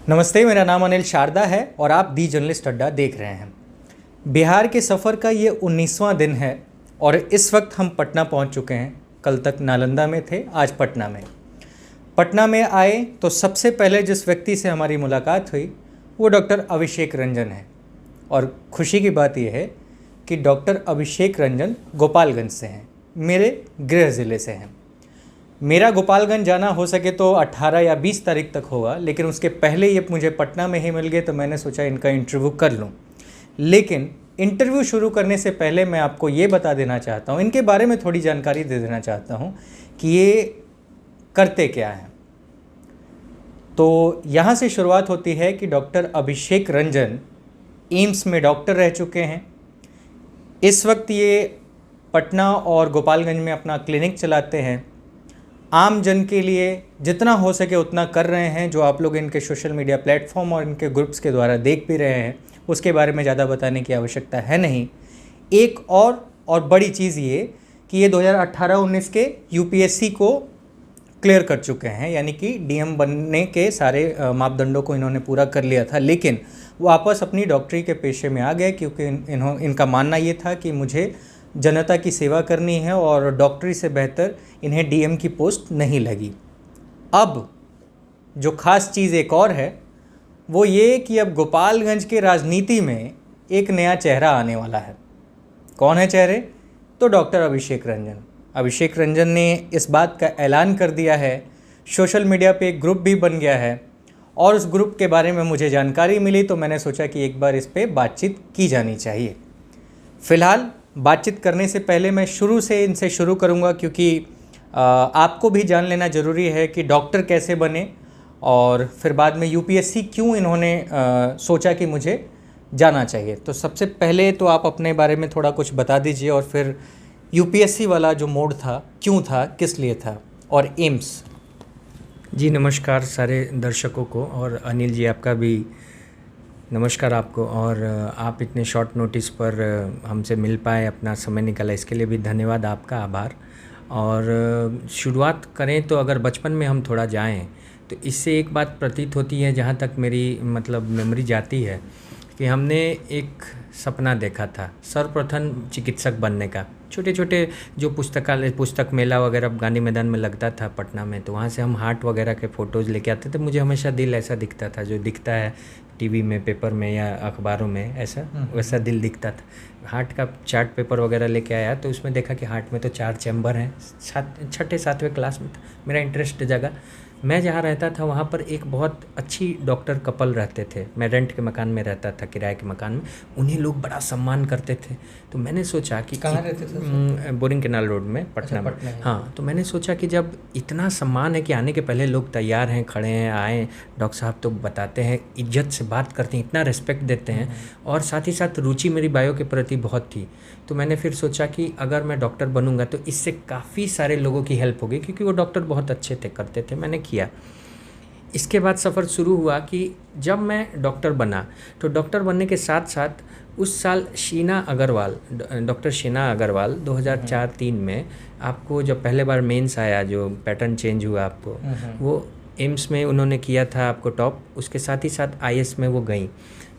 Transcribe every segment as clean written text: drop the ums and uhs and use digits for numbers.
नमस्ते, मेरा नाम अनिल शारदा है और आप दी जर्नलिस्ट अड्डा देख रहे हैं। बिहार के सफ़र का ये 19वां दिन है और इस वक्त हम पटना पहुंच चुके हैं। कल तक नालंदा में थे, आज पटना में। पटना में आए तो सबसे पहले जिस व्यक्ति से हमारी मुलाकात हुई वो डॉक्टर अभिषेक रंजन है। और खुशी की बात यह है कि डॉक्टर अभिषेक रंजन गोपालगंज से हैं, मेरे गृह ज़िले से हैं। मेरा गोपालगंज जाना हो सके तो 18 या 20 तारीख तक होगा, लेकिन उसके पहले ये मुझे पटना में ही मिल गए तो मैंने सोचा इनका इंटरव्यू कर लूँ। लेकिन इंटरव्यू शुरू करने से पहले मैं आपको ये बता देना चाहता हूँ, इनके बारे में थोड़ी जानकारी दे देना चाहता हूँ कि ये करते क्या हैं। तो यहाँ से शुरुआत होती है कि डॉक्टर अभिषेक रंजन एम्स में डॉक्टर रह चुके हैं। इस वक्त ये पटना और गोपालगंज में अपना क्लिनिक चलाते हैं। आम जन के लिए जितना हो सके उतना कर रहे हैं, जो आप लोग इनके सोशल मीडिया प्लेटफॉर्म और इनके ग्रुप्स के द्वारा देख भी रहे हैं। उसके बारे में ज़्यादा बताने की आवश्यकता है नहीं। एक और बड़ी चीज़ ये कि ये 2018-19 के यूपीएससी को क्लियर कर चुके हैं, यानी कि डीएम बनने के सारे मापदंडों को इन्होंने पूरा कर लिया था। लेकिन वापस अपनी डॉक्टरी के पेशे में आ गए क्योंकि इनका मानना ये था कि मुझे जनता की सेवा करनी है और डॉक्टरी से बेहतर इन्हें डीएम की पोस्ट नहीं लगी। अब जो ख़ास चीज़ एक और है वो ये कि अब गोपालगंज के राजनीति में एक नया चेहरा आने वाला है। कौन है चेहरे? तो डॉक्टर अभिषेक रंजन। अभिषेक रंजन ने इस बात का ऐलान कर दिया है, सोशल मीडिया पे एक ग्रुप भी बन गया है और उस ग्रुप के बारे में मुझे जानकारी मिली तो मैंने सोचा कि एक बार इस पर बातचीत की जानी चाहिए। फ़िलहाल बातचीत करने से पहले मैं शुरू से इनसे शुरू करूंगा, क्योंकि आपको भी जान लेना ज़रूरी है कि डॉक्टर कैसे बने और फिर बाद में यूपीएससी क्यों इन्होंने सोचा कि मुझे जाना चाहिए। तो सबसे पहले तो आप अपने बारे में थोड़ा कुछ बता दीजिए और फिर यूपीएससी वाला जो मोड था क्यों था, किस लिए था, और एम्स। जी नमस्कार सारे दर्शकों को, और अनिल जी आपका भी नमस्कार आपको। और आप इतने शॉर्ट नोटिस पर हमसे मिल पाए, अपना समय निकाला, इसके लिए भी धन्यवाद, आपका आभार। और शुरुआत करें तो अगर बचपन में हम थोड़ा जाएं तो इससे एक बात प्रतीत होती है, जहाँ तक मेरी मेमोरी जाती है, कि हमने एक सपना देखा था सर्वप्रथम चिकित्सक बनने का। छोटे छोटे जो पुस्तक मेला वगैरह गांधी मैदान में लगता था पटना में, तो वहाँ से हम हार्ट वगैरह के फ़ोटोज़ लेके आते थे। मुझे हमेशा दिल ऐसा दिखता था जो दिखता है टीवी में, पेपर में या अखबारों में, ऐसा वैसा दिल दिखता था। हार्ट का चार्ट पेपर वगैरह लेके आया तो उसमें देखा कि हार्ट में तो 4 चैम्बर हैं। 6ठे-7वें क्लास में था, मेरा इंटरेस्ट जगा। मैं जहाँ रहता था वहाँ पर एक बहुत अच्छी डॉक्टर कपल रहते थे। मैं रेंट के मकान में रहता था, किराए के मकान में। उन्हें लोग बड़ा सम्मान करते थे। तो मैंने सोचा कि कहाँ रहते थे? बोरिंग कैनाल रोड में, पटना में। हाँ, तो मैंने सोचा कि जब इतना सम्मान है कि आने के पहले लोग तैयार हैं, खड़े हैं, आए, डॉक्टर साहब तो बताते हैं, इज्जत से बात करते हैं, इतना रिस्पेक्ट देते हैं, और साथ ही साथ रुचि मेरी बायो के प्रति बहुत थी। तो मैंने फिर सोचा कि अगर मैं डॉक्टर बनूंगा तो इससे काफ़ी सारे लोगों की हेल्प होगी, क्योंकि वो डॉक्टर बहुत अच्छे थे, करते थे। मैंने किया। इसके बाद सफ़र शुरू हुआ कि जब मैं डॉक्टर बना तो डॉक्टर बनने के साथ साथ उस साल डॉक्टर शीना अग्रवाल 2004-03 में आपको जब पहले बार मेंस आया, जो पैटर्न चेंज हुआ आपको, वो एम्स में उन्होंने किया था आपको टॉप। उसके साथ ही साथ आईएएस में वो गई।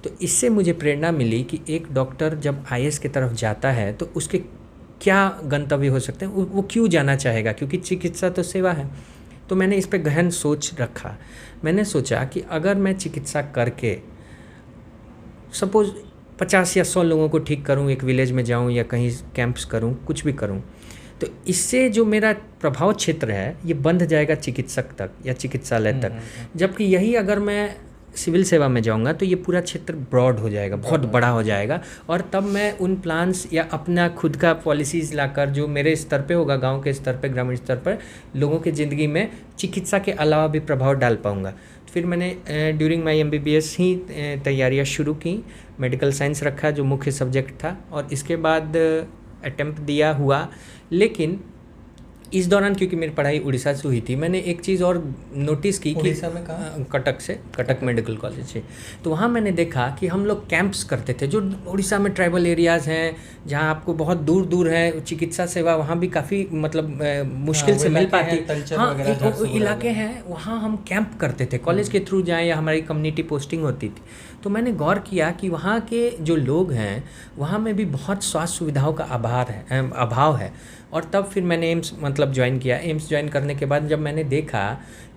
तो इससे मुझे प्रेरणा मिली कि एक डॉक्टर जब आईएएस की तरफ जाता है तो उसके क्या गंतव्य हो सकते हैं, वो क्यों जाना चाहेगा, क्योंकि चिकित्सा तो सेवा है। तो मैंने इस पर गहन सोच रखा। मैंने सोचा कि अगर मैं चिकित्सा करके सपोज़ 50 या 100 लोगों को ठीक करूं, एक विलेज में जाऊं या कहीं कैंप्स करूं, कुछ भी करूं, तो इससे जो मेरा प्रभाव क्षेत्र है ये बंध जाएगा चिकित्सक तक या चिकित्सालय तक। जबकि यही अगर मैं सिविल सेवा में जाऊंगा तो ये पूरा क्षेत्र ब्रॉड हो जाएगा, बहुत बड़ा हो जाएगा। और तब मैं उन प्लान्स या अपना खुद का पॉलिसीज़ लाकर, जो मेरे स्तर पे होगा, गांव के स्तर पे, ग्रामीण स्तर पर लोगों की ज़िंदगी में चिकित्सा के अलावा भी प्रभाव डाल पाऊंगा। तो फिर मैंने ड्यूरिंग माई MBBS ही तैयारियाँ शुरू की। मेडिकल साइंस रखा जो मुख्य सब्जेक्ट था, और इसके बाद अटेम्प्ट दिया हुआ। लेकिन इस दौरान क्योंकि मेरी पढ़ाई उड़ीसा से हुई थी, मैंने एक चीज़ और नोटिस की कि उड़ीसा में कहाँ? कटक से, कटक मेडिकल कॉलेज से। तो वहाँ मैंने देखा कि हम लोग कैंप्स करते थे, जो उड़ीसा में ट्राइबल एरियाज़ हैं जहाँ आपको बहुत दूर दूर है चिकित्सा सेवा, वहाँ भी काफ़ी मतलब मुश्किल से मिल पाती। हाँ, इलाके हैं वहाँ हम कैंप करते थे, कॉलेज के थ्रू जाएँ या हमारी कम्युनिटी पोस्टिंग होती थी। तो मैंने गौर किया कि वहाँ के जो लोग हैं वहाँ में भी बहुत स्वास्थ्य सुविधाओं का अभाव है। और तब फिर मैंने एम्स मतलब ज्वाइन किया। एम्स ज्वाइन करने के बाद जब मैंने देखा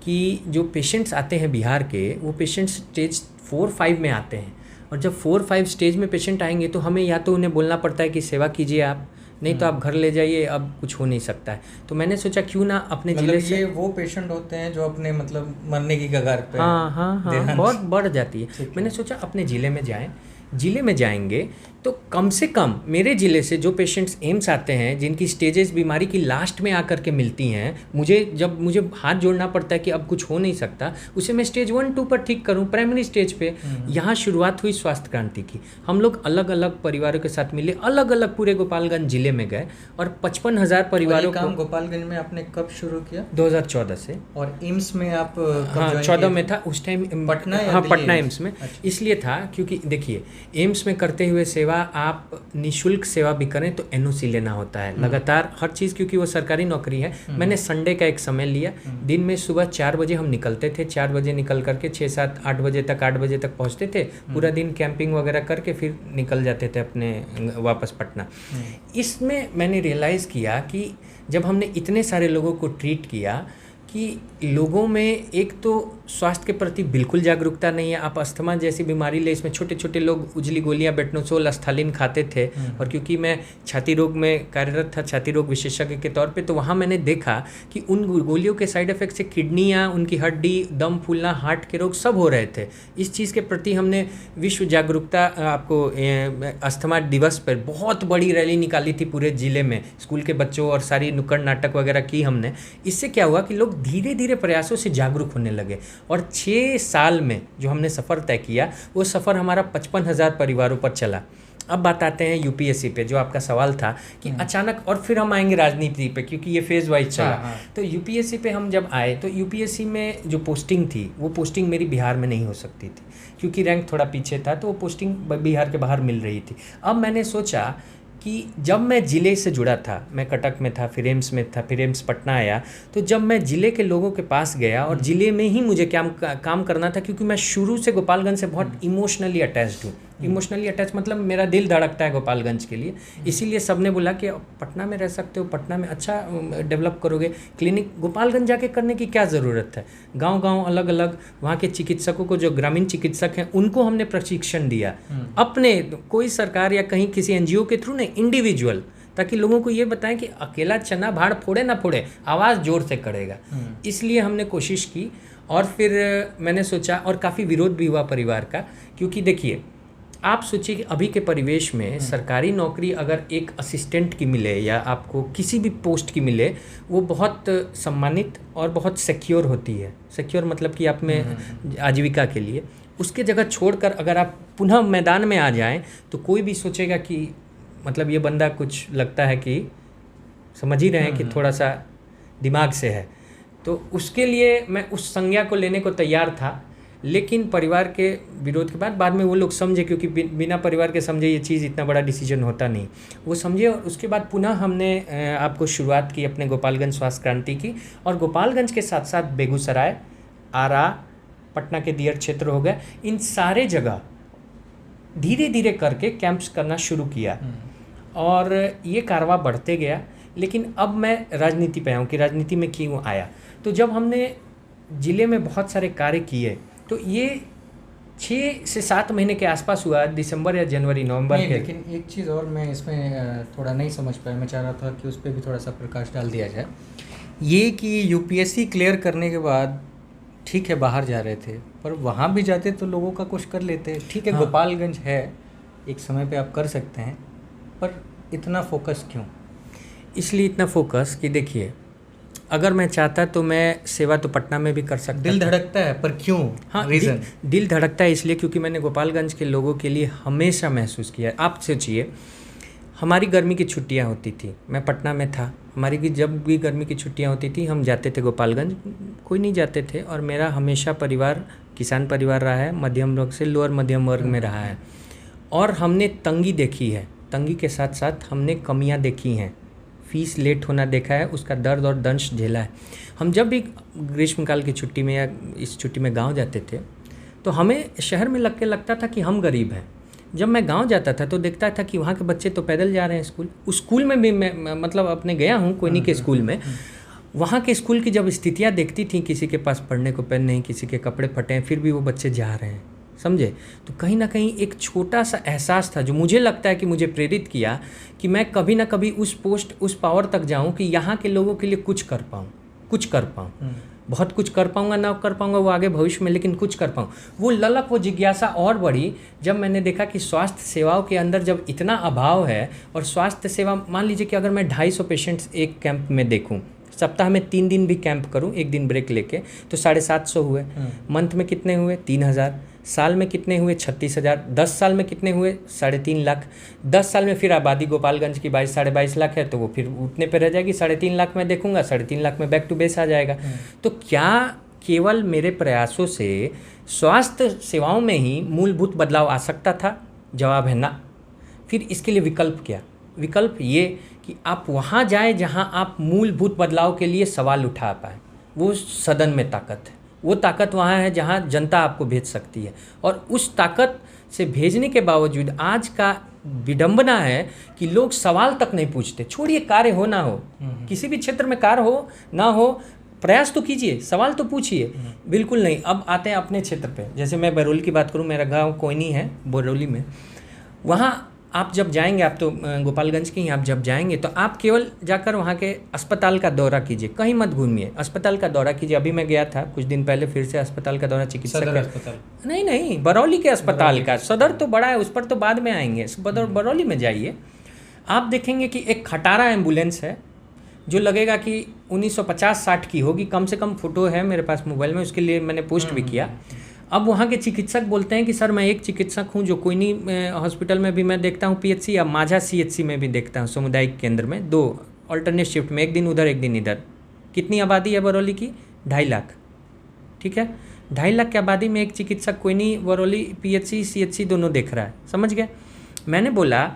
कि जो पेशेंट्स आते हैं बिहार के, वो पेशेंट्स स्टेज 4-5 में आते हैं, और जब 4-5 स्टेज में पेशेंट आएंगे तो हमें या तो उन्हें बोलना पड़ता है कि सेवा कीजिए आप, नहीं तो आप घर ले जाइए, अब कुछ हो नहीं सकता है। तो मैंने सोचा क्यों ना अपने जिले से, ये वो पेशेंट होते हैं जो अपने मतलब मरने की कगार पे, हाँ बहुत बढ़ जाती है। मैंने सोचा अपने ज़िले में जाएं, ज़िले में जाएंगे तो कम से कम मेरे ज़िले से जो पेशेंट्स एम्स आते हैं जिनकी स्टेजेस बीमारी की लास्ट में आकर के मिलती हैं, मुझे हाथ जोड़ना पड़ता है कि अब कुछ हो नहीं सकता, उसे मैं स्टेज 1-2 पर ठीक करूं, प्राइमरी स्टेज पे। यहाँ शुरुआत हुई स्वास्थ्य क्रांति की। हम लोग अलग अलग परिवारों के साथ मिले, अलग अलग पूरे गोपालगंज ज़िले में गए और 55,000 परिवारों को। गोपालगंज में आपने कब शुरू किया? 2014 से। और एम्स में आप हाँ 14 में था उस टाइम, पटना? हाँ पटना एम्स में। इसलिए था क्योंकि देखिए एम्स में करते हुए सेवा आप निशुल्क सेवा भी करें तो एनओसी लेना होता है लगातार हर चीज़, क्योंकि वो सरकारी नौकरी है। मैंने संडे का एक समय लिया, दिन में सुबह 4 बजे हम निकलते थे, 4 बजे निकल करके 6-7-8 बजे तक 8 बजे तक पहुंचते थे, पूरा दिन कैंपिंग वगैरह करके फिर निकल जाते थे अपने वापस पटना। इसमें मैंने रियलाइज़ किया कि जब हमने इतने सारे लोगों को ट्रीट किया कि लोगों में एक तो स्वास्थ्य के प्रति बिल्कुल जागरूकता नहीं है। आप अस्थमा जैसी बीमारी ले, इसमें छोटे छोटे लोग उजली गोलियां बेटनोसोल, अस्थालिन खाते थे। और क्योंकि मैं छाती रोग में कार्यरत था, छाती रोग विशेषज्ञ के तौर पे, तो वहाँ मैंने देखा कि उन गोलियों के साइड इफेक्ट से किडनियाँ, उनकी हड्डी, दम फूलना, हार्ट के रोग सब हो रहे थे। इस चीज़ के प्रति हमने विश्व जागरूकता आपको अस्थमा दिवस पर बहुत बड़ी रैली निकाली थी पूरे ज़िले में, स्कूल के बच्चों और सारी नुक्कड़ नाटक वगैरह की हमने। इससे क्या हुआ कि लोग धीरे धीरे प्रयासों से जागरूक होने लगे और 6 साल में जो हमने सफ़र तय किया वो सफ़र हमारा 55,000 परिवारों पर चला। अब बात आते हैं यूपीएससी पे, जो आपका सवाल था कि अचानक, और फिर हम आएंगे राजनीति पे क्योंकि ये फेज़ वाइज चला। तो यूपीएससी पे हम जब आए तो यूपीएससी में जो पोस्टिंग थी वो पोस्टिंग मेरी बिहार में नहीं हो सकती थी क्योंकि रैंक थोड़ा पीछे था, तो वो पोस्टिंग बिहार के बाहर मिल रही थी। अब मैंने सोचा कि जब मैं ज़िले से जुड़ा था, मैं कटक में था, फिर एम्स में था, फिर एम्स पटना आया, तो जब मैं ज़िले के लोगों के पास गया और ज़िले में ही मुझे काम करना था, क्योंकि मैं शुरू से गोपालगंज से बहुत इमोशनली अटैच्ड हूँ। इमोशनली अटैच मतलब मेरा दिल धड़कता है गोपालगंज के लिए। इसीलिए सबने बोला कि पटना में रह सकते हो, पटना में अच्छा डेवलप करोगे, क्लिनिक गोपालगंज जाके करने की क्या ज़रूरत है। गांव-गांव अलग अलग वहाँ के चिकित्सकों को, जो ग्रामीण चिकित्सक हैं, उनको हमने प्रशिक्षण दिया अपने, कोई सरकार या कहीं किसी एनजीओ के थ्रू नहीं, इंडिविजुअल, ताकि लोगों को ये बताएं कि अकेला चना भाड़ फोड़े ना फोड़े, आवाज़ जोर से करेगा। इसलिए हमने कोशिश की। और फिर मैंने सोचा, और काफ़ी विरोध भी हुआ परिवार का, क्योंकि देखिए आप सोचिए कि अभी के परिवेश में सरकारी नौकरी अगर एक असिस्टेंट की मिले या आपको किसी भी पोस्ट की मिले, वो बहुत सम्मानित और बहुत सिक्योर होती है। सिक्योर मतलब कि आप में आजीविका के लिए, उसके जगह छोड़कर अगर आप पुनः मैदान में आ जाएं तो कोई भी सोचेगा कि मतलब ये बंदा कुछ लगता है कि समझ ही रहे हैं कि थोड़ा सा दिमाग से है। तो उसके लिए मैं उस संज्ञा को लेने को तैयार था, लेकिन परिवार के विरोध के बाद में वो लोग समझे, क्योंकि बिना परिवार के समझे ये चीज़ इतना बड़ा डिसीजन होता नहीं, वो समझे। और उसके बाद पुनः हमने आपको शुरुआत की अपने गोपालगंज स्वास्थ्य क्रांति की, और गोपालगंज के साथ साथ बेगूसराय, आरा, पटना के दियर क्षेत्र हो गए, इन सारे जगह धीरे धीरे करके कैंप्स करना शुरू किया और ये कारवा बढ़ते गया। लेकिन अब मैं राजनीति पे आऊँ कि राजनीति में क्यों आया। तो जब हमने ज़िले में बहुत सारे कार्य किए तो ये 6 से 7 महीने के आसपास हुआ, दिसंबर या जनवरी नवंबर के। लेकिन एक चीज़ और मैं इसमें थोड़ा नहीं समझ पाया, मैं चाह रहा था कि उस पर भी थोड़ा सा प्रकाश डाल दिया जाए। ये कि यूपीएससी क्लियर करने के बाद ठीक है बाहर जा रहे थे, पर वहाँ भी जाते तो लोगों का कुछ कर लेते। ठीक है, गोपालगंज है, एक समय पे आप कर सकते हैं, पर इतना फोकस क्यों? इसलिए इतना फोकस कि देखिए, अगर मैं चाहता तो मैं सेवा तो पटना में भी कर सकता। दिल धड़कता है, पर क्यों? हाँ, रीज़न दिल धड़कता है इसलिए क्योंकि मैंने गोपालगंज के लोगों के लिए हमेशा महसूस किया। आप सोचिए, हमारी गर्मी की छुट्टियां होती थी, मैं पटना में था, हमारी की जब भी गर्मी की छुट्टियां होती थी हम जाते थे गोपालगंज, कोई नहीं जाते थे। और मेरा हमेशा परिवार किसान परिवार रहा है, मध्यम वर्ग से लोअर मध्यम वर्ग में रहा है, और हमने तंगी देखी है, तंगी के साथ साथ हमने कमियां देखी हैं, फीस लेट होना देखा है, उसका दर्द और दंश झेला है। हम जब भी ग्रीष्मकाल की छुट्टी में या इस छुट्टी में गांव जाते थे तो हमें शहर में लगता था कि हम गरीब हैं। जब मैं गांव जाता था तो देखता था कि वहाँ के बच्चे तो पैदल जा रहे हैं स्कूल, उस स्कूल में भी मैं मतलब अपने गया हूँ कोयनी के स्कूल में, वहाँ के स्कूल की जब स्थितियाँ देखती थी, किसी के पास पढ़ने को पेन नहीं, किसी के कपड़े फटे हैं, फिर भी वो बच्चे जा रहे हैं, समझे। तो कहीं ना कहीं एक छोटा सा एहसास था जो मुझे लगता है कि मुझे प्रेरित किया कि मैं कभी ना कभी उस पोस्ट, उस पावर तक जाऊँ कि यहाँ के लोगों के लिए कुछ कर पाऊँ। बहुत कुछ कर पाऊँगा ना कर पाऊँगा वो आगे भविष्य में, लेकिन कुछ कर पाऊँ। वो ललक, वो जिज्ञासा और बढ़ी जब मैंने देखा कि स्वास्थ्य सेवाओं के अंदर जब इतना अभाव है, और स्वास्थ्य सेवा मान लीजिए कि अगर मैं 250 पेशेंट्स एक कैंप में देखूँ, सप्ताह में 3 दिन भी कैंप करूँ, एक दिन ब्रेक लेके, तो 750 हुए। मंथ में कितने हुए? 3000। साल में कितने हुए? 36,000। 10 साल में कितने हुए? 3.5 लाख। 10 साल में फिर आबादी गोपालगंज की 22-22.5 लाख है, तो वो फिर उतने पे रह जाएगी। 3.5 लाख में देखूंगा, 3.5 लाख में बैक टू बेस आ जाएगा। तो क्या केवल मेरे प्रयासों से स्वास्थ्य सेवाओं में ही मूलभूत बदलाव आ सकता था? जवाब है ना। फिर इसके लिए विकल्प क्या? विकल्प ये कि आप वहाँ जाएं जहाँ आप मूलभूत बदलाव के लिए सवाल उठा पाएँ। वो सदन में ताकत है, वो ताकत वहाँ है जहाँ जनता आपको भेज सकती है। और उस ताकत से भेजने के बावजूद आज का विडंबना है कि लोग सवाल तक नहीं पूछते। छोड़िए कार्य हो ना हो, किसी भी क्षेत्र में कार्य हो ना हो, प्रयास तो कीजिए, सवाल तो पूछिए। बिल्कुल नहीं। अब आते हैं अपने क्षेत्र पे, जैसे मैं बरौली की बात करूँ, मेरा गाँव कोयनी है बरौली में। वहाँ आप जब जाएंगे, आप तो गोपालगंज के ही, आप जब जाएंगे तो आप केवल जाकर वहाँ के अस्पताल का दौरा कीजिए, कहीं मत घूमिए, अस्पताल का दौरा कीजिए। अभी मैं गया था कुछ दिन पहले, फिर से अस्पताल का दौरा, चिकित्सक का नहीं, बरौली के अस्पताल का। सदर तो बड़ा है, उस पर तो बाद में आएंगे, बरौली में जाइए। आप देखेंगे कि एक खटारा एम्बुलेंस है जो लगेगा कि 1950-60 की होगी, कम से कम फोटो है मेरे पास मोबाइल में, उसके लिए मैंने पोस्ट भी किया। अब वहाँ के चिकित्सक बोलते हैं कि सर मैं एक चिकित्सक हूँ जो कोयनी हॉस्पिटल में भी मैं देखता हूँ, पीएचसी या माझा सीएचसी में भी देखता हूँ, सामुदायिक केंद्र में, 2 अल्टरनेट शिफ्ट में, एक दिन उधर एक दिन इधर। कितनी आबादी है बरौली की? 2.5 लाख। ठीक है, 2.5 लाख की आबादी में एक चिकित्सक कोयनी बरौली पीएचसी सीएचसी दोनों देख रहा है, समझ गए। मैंने बोला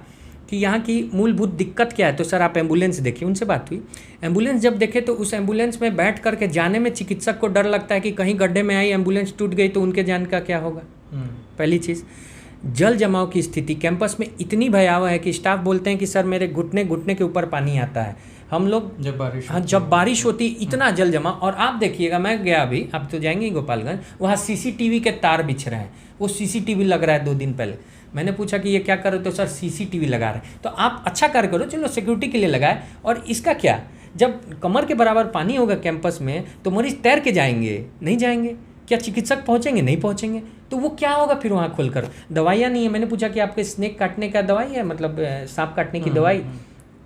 कि यहाँ की मूलभूत दिक्कत क्या है, तो सर आप एम्बुलेंस देखिए। उनसे बात हुई, एम्बुलेंस जब देखे तो उस एम्बुलेंस में बैठ करके जाने में चिकित्सक को डर लगता है कि कहीं गड्ढे में आई एम्बुलेंस टूट गई तो उनके जान का क्या होगा। पहली चीज़, जल जमाव की स्थिति कैंपस में इतनी भयावह है कि स्टाफ बोलते हैं कि सर मेरे घुटने के ऊपर पानी आता है। हम लोग जब बारिश होती इतना जल जमा। और आप देखिएगा, मैं गया अभी, आप तो जाएंगे गोपालगंज, वहाँ सीसीटीवी के तार बिछ रहे हैं, वो सीसीटीवी लग रहा है 2 दिन पहले। मैंने पूछा कि ये क्या कर रहे हो, तो सर सीसीटीवी लगा रहे हैं। तो आप अच्छा कार्य करो, चलो सिक्योरिटी के लिए लगाए। और इसका क्या, जब कमर के बराबर पानी होगा कैंपस में तो मरीज तैर के जाएंगे? नहीं जाएंगे। क्या चिकित्सक पहुंचेंगे? नहीं पहुंचेंगे। तो वो क्या होगा फिर वहाँ खोलकर? दवाइयाँ नहीं है। मैंने पूछा कि आपके स्नेक काटने का दवाई है, मतलब सांप काटने की दवाई?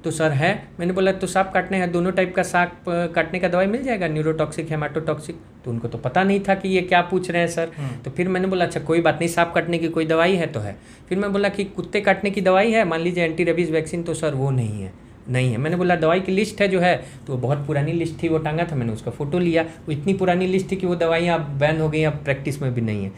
तो सर है। मैंने बोला तो सांप काटने हैं, दोनों टाइप का सांप काटने का दवाई मिल जाएगा, न्यूरोटॉक्सिक, हेमाटोटॉक्सिक? तो उनको तो पता नहीं था कि ये क्या पूछ रहे हैं सर। तो फिर मैंने बोला अच्छा कोई बात नहीं, सांप काटने की कोई दवाई है तो है। फिर मैं बोला कि कुत्ते काटने की दवाई है, मान लीजिए एंटी रेबीज वैक्सीन? तो सर वो नहीं है। मैंने बोला दवाई की लिस्ट है जो है, तो वो बहुत पुरानी लिस्ट थी, वो टांगा था, मैंने उसका फोटो लिया। वो इतनी पुरानी लिस्ट थी कि वो दवाइयाँ अब बैन हो गई, अब प्रैक्टिस में भी नहीं है।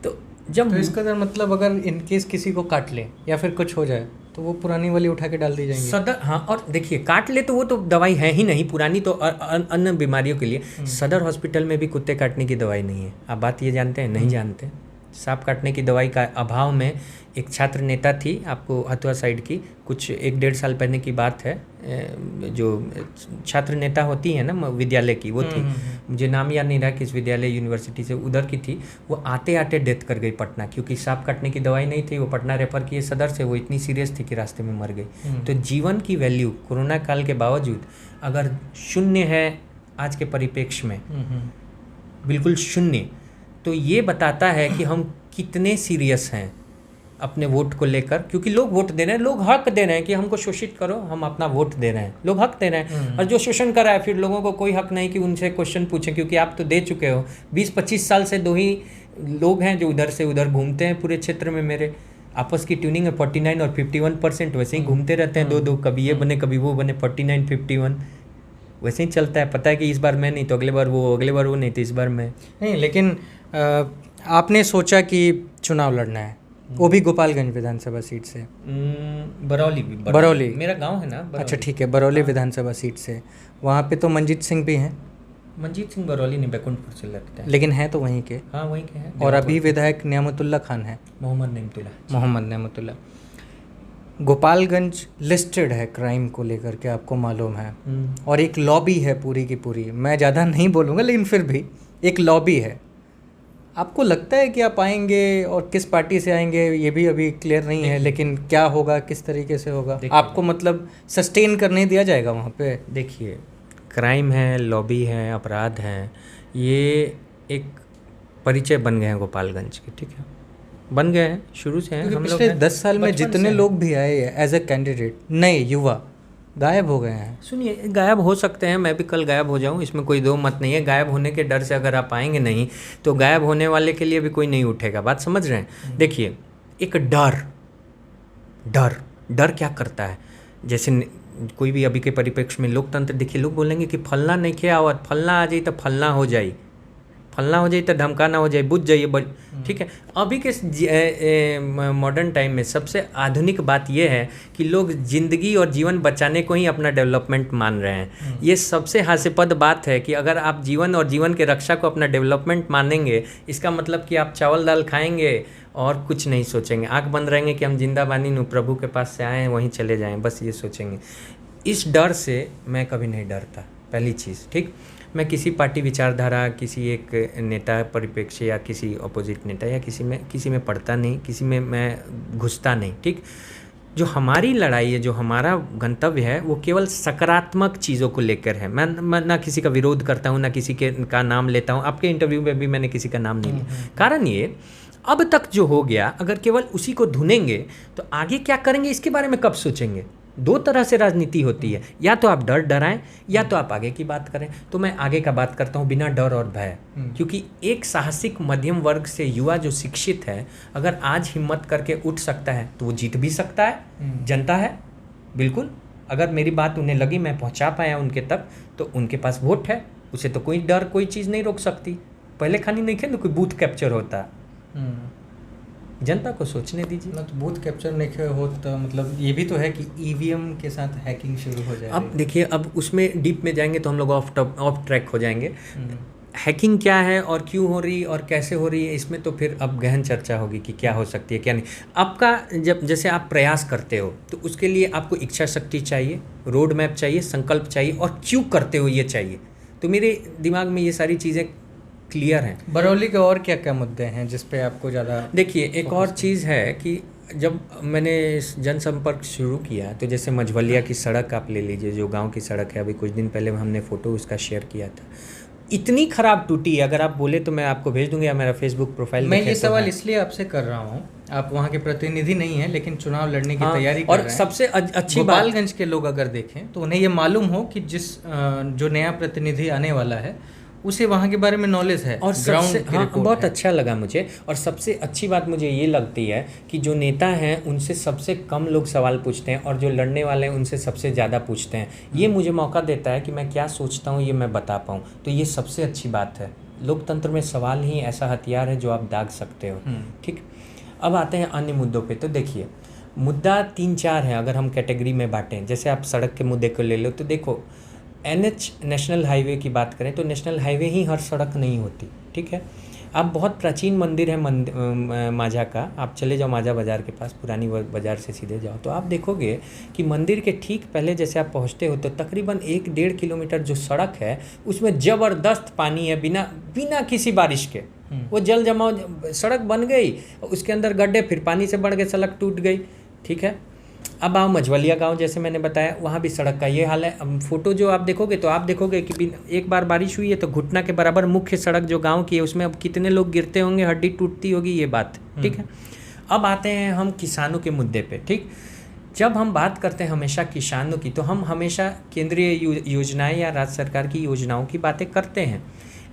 तो जब तो इसका मतलब अगर इनकेस किसी को काट ले या फिर कुछ हो जाए तो वो पुरानी वाली उठा के डाल दी जाएंगी सदर। हाँ, और देखिए काट ले तो वो तो दवाई है ही नहीं, पुरानी तो अन्य बीमारियों के लिए। सदर हॉस्पिटल में भी कुत्ते काटने की दवाई नहीं है। आप बात ये जानते हैं? नहीं जानते। सांप काटने की दवाई का अभाव में एक छात्र नेता थी, आपको हथुआ साइड की, कुछ 1-1.5 साल पहले की बात है, जो छात्र नेता होती है ना विद्यालय की, वो थी, मुझे नाम याद नहीं रहा किस विद्यालय यूनिवर्सिटी से, उधर की थी। वो आते आते डेथ कर गई पटना, क्योंकि सांप काटने की दवाई नहीं थी। वो पटना रेफर किए सदर से, वो इतनी सीरियस थी कि रास्ते में मर गई। तो जीवन की वैल्यू कोरोना काल के बावजूद अगर शून्य है आज के परिप्रेक्ष्य में, बिल्कुल शून्य, तो ये बताता है कि हम कितने सीरियस हैं अपने वोट को लेकर। क्योंकि लोग वोट दे रहे हैं, लोग हक दे रहे हैं कि हमको शोषित करो, हम अपना वोट दे रहे हैं, लोग हक दे रहे हैं। और जो शोषण कर रहा है, फिर लोगों को कोई हक नहीं कि उनसे क्वेश्चन पूछें, क्योंकि आप तो दे चुके हो। 20-25 साल से 2 ही लोग हैं जो उधर से उधर घूमते हैं पूरे क्षेत्र में मेरे। आपस की ट्यूनिंग है 49 और 51%, वैसे ही घूमते रहते हैं दो, कभी ये बने कभी वो बने, 49 51 वैसे ही चलता है। पता है कि इस बार मैं नहीं तो अगले बार वो नहीं तो इस बार मैं नहीं। लेकिन आपने सोचा कि चुनाव लड़ना है, वो भी गोपालगंज विधानसभा सीट से? बरौली मेरा गांव है ना, बरौली। अच्छा ठीक है, बरौली विधानसभा सीट से। वहाँ पे तो मंजीत सिंह भी हैं। मंजीत सिंह बरौली नहीं, बैकुंठपुर से लगता है, लेकिन हैं तो वहीं के। हाँ वहीं के हैं। और अभी विधायक नियामतुल्लाह खान है, मोहम्मद नियामतुल्लाह। गोपालगंज लिस्टेड है क्राइम को लेकर के, आपको मालूम है, और एक लॉबी है पूरी की पूरी। मैं ज़्यादा नहीं बोलूँगा लेकिन फिर भी एक लॉबी है। आपको लगता है कि आप आएंगे, और किस पार्टी से आएंगे ये भी अभी क्लियर नहीं है, लेकिन क्या होगा, किस तरीके से होगा, आपको मतलब सस्टेन करने दिया जाएगा वहाँ पे? देखिए, क्राइम है, लॉबी है, अपराध हैं, ये एक परिचय बन गए हैं गोपालगंज के, ठीक है, बन गए हैं, शुरू से हैं हम लोग। पिछले 10 साल में जितने लोग भी आए एज ए कैंडिडेट, नए युवा, गायब हो गए हैं। सुनिए, गायब हो सकते हैं, मैं भी कल गायब हो जाऊं, इसमें कोई दो मत नहीं है। गायब होने के डर से अगर आप आएंगे नहीं तो गायब होने वाले के लिए भी कोई नहीं उठेगा। बात समझ रहे हैं? देखिए, एक डर क्या करता है, जैसे कोई भी अभी के परिप्रेक्ष्य में लोकतंत्र, देखिए लोग बोलेंगे कि फलना नहीं किया, और फलना आ जाए तो फलना हो जाए, तो धमकाना हो जाए, बुझ जाइए, ठीक है। अभी के मॉडर्न टाइम में सबसे आधुनिक बात यह है कि लोग ज़िंदगी और जीवन बचाने को ही अपना डेवलपमेंट मान रहे हैं। ये सबसे हास्यास्पद बात है कि अगर आप जीवन और जीवन के रक्षा को अपना डेवलपमेंट मानेंगे, इसका मतलब कि आप चावल दाल खाएंगे और कुछ नहीं सोचेंगे, आंख बंद रहेंगे कि हम जिंदा बानी नु प्रभु के पास से आए हैं, वहीं चले जाएं, बस ये सोचेंगे। इस डर से मैं कभी नहीं डरता, पहली चीज़, ठीक। मैं किसी पार्टी विचारधारा, किसी एक नेता परिप्रेक्ष्य या किसी अपोजिट नेता या किसी में पढ़ता नहीं, किसी में मैं घुसता नहीं, ठीक। जो हमारी लड़ाई है, जो हमारा गंतव्य है, वो केवल सकारात्मक चीज़ों को लेकर है। मैं ना किसी का विरोध करता हूँ, ना किसी का नाम लेता हूँ। आपके इंटरव्यू में भी मैंने किसी का नाम नहीं लिया। कारण ये, अब तक जो हो गया, अगर केवल उसी को धुनेंगे तो आगे क्या करेंगे इसके बारे में कब सोचेंगे। दो तरह से राजनीति होती है, या तो आप डराएं या तो आप आगे की बात करें। तो मैं आगे का बात करता हूँ बिना डर और भय, क्योंकि एक साहसिक मध्यम वर्ग से युवा जो शिक्षित है, अगर आज हिम्मत करके उठ सकता है तो वो जीत भी सकता है। जनता है, बिल्कुल, अगर मेरी बात उन्हें लगी, मैं पहुँचा पाया उनके तक, तो उनके पास वोट है, उसे तो कोई डर, कोई चीज़ नहीं रोक सकती। पहले खानी नहीं खेल, कोई बूथ कैप्चर होता, जनता को सोचने दीजिए। मतलब बूथ कैप्चर नहीं हो तो मतलब ये भी तो है कि ईवीएम के साथ हैकिंग शुरू हो जाए। अब देखिए, अब उसमें डीप में जाएंगे तो हम लोग ऑफ ट्रैक हो जाएंगे। हैकिंग क्या है और क्यों हो रही और कैसे हो रही है, इसमें तो फिर अब गहन चर्चा होगी कि क्या हो सकती है क्या नहीं। आपका जब जैसे आप प्रयास करते हो तो उसके लिए आपको इच्छा शक्ति चाहिए, रोड मैप चाहिए, संकल्प चाहिए, और क्यों करते हो ये चाहिए। तो मेरे दिमाग में ये सारी चीज़ें क्लियर हैं। बरौली के और क्या क्या मुद्दे हैं जिस पे आपको ज़्यादा? देखिए, एक और चीज़ है कि जब मैंने जनसंपर्क शुरू किया, तो जैसे मझवलिया की सड़क आप ले लीजिए, जो गांव की सड़क है, अभी कुछ दिन पहले हमने फ़ोटो उसका शेयर किया था, इतनी ख़राब टूटी है। अगर आप बोले तो मैं आपको भेज दूंगा, मेरा फेसबुक प्रोफाइल। मैं ये सवाल इसलिए आपसे कर रहा हूँ, आप वहाँ के प्रतिनिधि नहीं हैं लेकिन चुनाव लड़ने की तैयारी कर रहे हैं। और सबसे अच्छी बात, गोपालगंज के लोग अगर देखें तो उन्हें ये मालूम हो कि जो नया प्रतिनिधि आने वाला है उसे वहाँ के बारे में नॉलेज है, और सबसे बहुत अच्छा लगा मुझे। और सबसे अच्छी बात मुझे ये लगती है कि जो नेता हैं उनसे सबसे कम लोग सवाल पूछते हैं, और जो लड़ने वाले हैं उनसे सबसे ज़्यादा पूछते हैं। ये मुझे मौका देता है कि मैं क्या सोचता हूँ ये मैं बता पाऊँ, तो ये सबसे अच्छी बात है। लोकतंत्र में सवाल ही ऐसा हथियार है जो आप दाग सकते हो, ठीक। अब आते हैं अन्य मुद्दों पे। तो देखिए, मुद्दा 3-4 हैं अगर हम कैटेगरी में बांटें। जैसे आप सड़क के मुद्दे को ले लो, तो देखो NH नेशनल हाईवे की बात करें तो नेशनल हाईवे ही हर सड़क नहीं होती, ठीक है। आप बहुत प्राचीन मंदिर है माझा का, आप चले जाओ माझा बाज़ार के पास, पुरानी बाज़ार से सीधे जाओ तो आप देखोगे कि मंदिर के ठीक पहले जैसे आप पहुंचते हो तो तकरीबन 1-1.5 किलोमीटर जो सड़क है उसमें ज़बरदस्त पानी है, बिना किसी बारिश के। वो जल जमाव, सड़क बन गई, उसके अंदर गड्ढे, फिर पानी से बढ़ गए, सड़क टूट गई, ठीक है। अब आओ मझवलिया गांव, जैसे मैंने बताया, वहाँ भी सड़क का ये हाल है। अब फोटो जो आप देखोगे तो आप देखोगे कि एक बार बारिश हुई है तो घुटना के बराबर मुख्य सड़क जो गांव की है उसमें अब कितने लोग गिरते होंगे, हड्डी टूटती होगी, ये बात, ठीक है। अब आते हैं हम किसानों के मुद्दे पे, ठीक। जब हम बात करते हैं हमेशा किसानों की, तो हम हमेशा केंद्रीय योजनाएं या राज्य सरकार की योजनाओं की बातें करते हैं,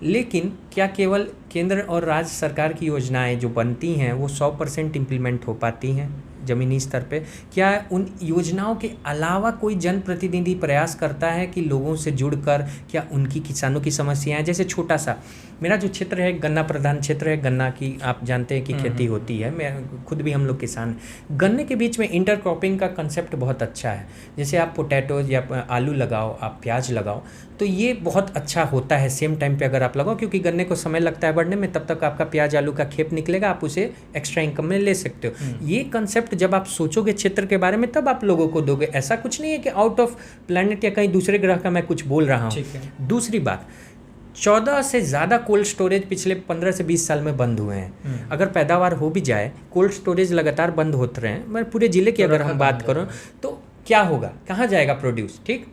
लेकिन क्या केवल केंद्र और राज्य सरकार की योजनाएं जो बनती हैं वो 100% इम्प्लीमेंट हो पाती हैं ज़मीनी स्तर पे? क्या उन योजनाओं के अलावा कोई जनप्रतिनिधि प्रयास करता है कि लोगों से जुड़कर क्या उनकी किसानों की समस्याएं, जैसे छोटा सा मेरा जो क्षेत्र है गन्ना प्रधान क्षेत्र है, गन्ना की आप जानते हैं कि खेती होती है, मैं खुद भी हम लोग किसान, गन्ने के बीच में इंटर क्रॉपिंग का कंसेप्ट बहुत अच्छा है। जैसे आप पोटैटोज या आलू लगाओ, आप प्याज लगाओ, तो ये बहुत अच्छा होता है सेम टाइम पे अगर आप लगाओ, क्योंकि गन्ने को समय लगता है बढ़ने में, तब तक आपका प्याज आलू का खेप निकलेगा, आप उसे एक्स्ट्रा इनकम में ले सकते हो। ये कंसेप्ट जब आप सोचोगे क्षेत्र के बारे में तब आप लोगों को दोगे। ऐसा कुछ नहीं है कि आउट ऑफ प्लैनेट या कहीं दूसरे ग्रह का मैं कुछ बोल रहा हूँ। दूसरी बात, 14 से ज़्यादा कोल्ड स्टोरेज पिछले 15 से 20 साल में बंद हुए हैं। अगर पैदावार हो भी जाए, कोल्ड स्टोरेज लगातार बंद होते रहे, मैं पूरे ज़िले की अगर हम बात करूँ तो क्या होगा, कहाँ जाएगा प्रोड्यूस। ठीक,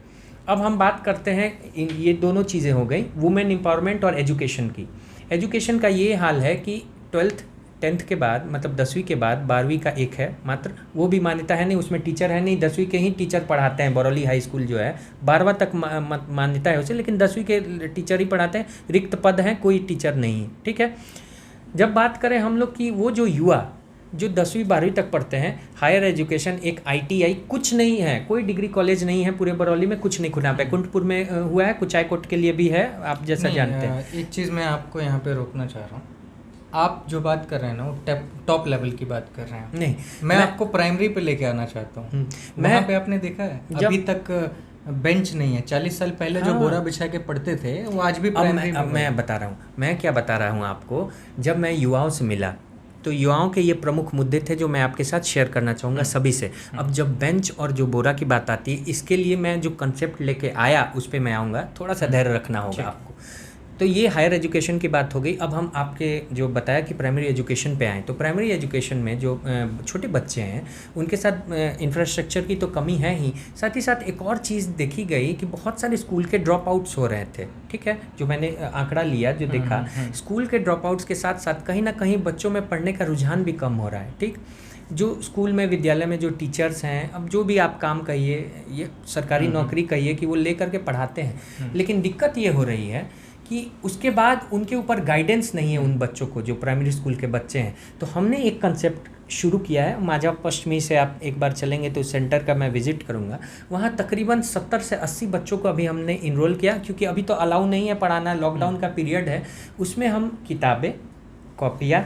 अब हम बात करते हैं, ये दोनों चीज़ें हो गई, वुमेन एम्पावरमेंट और एजुकेशन की। एजुकेशन का ये हाल है कि 10th के बाद, मतलब 10वीं के बाद 12वीं का एक है मात्र, वो भी मान्यता है नहीं, उसमें टीचर है नहीं, 10वीं के ही टीचर पढ़ाते हैं। बरौली हाई स्कूल जो है 12वां तक मान्यता है उसे, लेकिन 10वीं के टीचर ही पढ़ाते हैं, रिक्त पद हैं, कोई टीचर नहीं है। ठीक है, जब बात करें हम लोग की वो जो युवा जो 10वीं 12वीं तक पढ़ते हैं, हायर एजुकेशन एक ITI कुछ नहीं है, कोई डिग्री कॉलेज नहीं है पूरे बरौली में, कुछ नहीं खुला। बैकुंठपुर में हुआ है, कुचायकोट के लिए भी है, आप जैसा जानते हैं। एक चीज़ मैं आपको यहाँ पे रोकना चाह रहा हूँ, आप जो बात कर रहे हैं ना वो टॉप लेवल की बात कर रहे हैं। नहीं, मैं आपको प्राइमरी पे लेके आना चाहता हूँ। वहाँ पे आपने देखा है अभी तक बेंच नहीं है। 40 साल पहले जो बोरा बिछा के पढ़ते थे वो आज भी प्राइमरी में। मैं बता रहा हूँ, मैं क्या बता रहा हूँ आपको, जब मैं युवाओं से मिला तो युवाओं के ये प्रमुख मुद्दे थे जो मैं आपके साथ शेयर करना चाहूँगा सभी से। अब जब बेंच और जो बोरा की बात आती है, इसके लिए मैं जो कंसेप्ट लेके आया उस पर मैं आऊँगा, थोड़ा सा धैर्य रखना होगा आपको। तो ये हायर एजुकेशन की बात हो गई। अब हम आपके जो बताया कि प्राइमरी एजुकेशन पे आएँ, तो प्राइमरी एजुकेशन में जो छोटे बच्चे हैं उनके साथ इंफ्रास्ट्रक्चर की तो कमी है ही, साथ ही साथ एक और चीज़ देखी गई कि बहुत सारे स्कूल के ड्रॉप आउट्स हो रहे थे। ठीक है, जो मैंने आंकड़ा लिया, जो देखा, स्कूल के ड्रॉप आउट्स के साथ साथ कहीं ना कहीं बच्चों में पढ़ने का रुझान भी कम हो रहा है। ठीक, जो स्कूल में विद्यालय में जो टीचर्स हैं, अब जो भी आप काम कहिए, ये सरकारी नौकरी कहिए, कि वो ले करके पढ़ाते हैं, लेकिन दिक्कत ये हो रही है कि उसके बाद उनके ऊपर गाइडेंस नहीं है उन बच्चों को, जो प्राइमरी स्कूल के बच्चे हैं। तो हमने एक कंसेप्ट शुरू किया है, माझा पश्चिमी से आप एक बार चलेंगे तो सेंटर का मैं विजिट करूंगा, वहाँ तकरीबन 70 से 80 बच्चों को अभी हमने इनरोल किया, क्योंकि अभी तो अलाउ नहीं है पढ़ाना, लॉकडाउन का पीरियड है। उसमें हम किताबें, कॉपियाँ,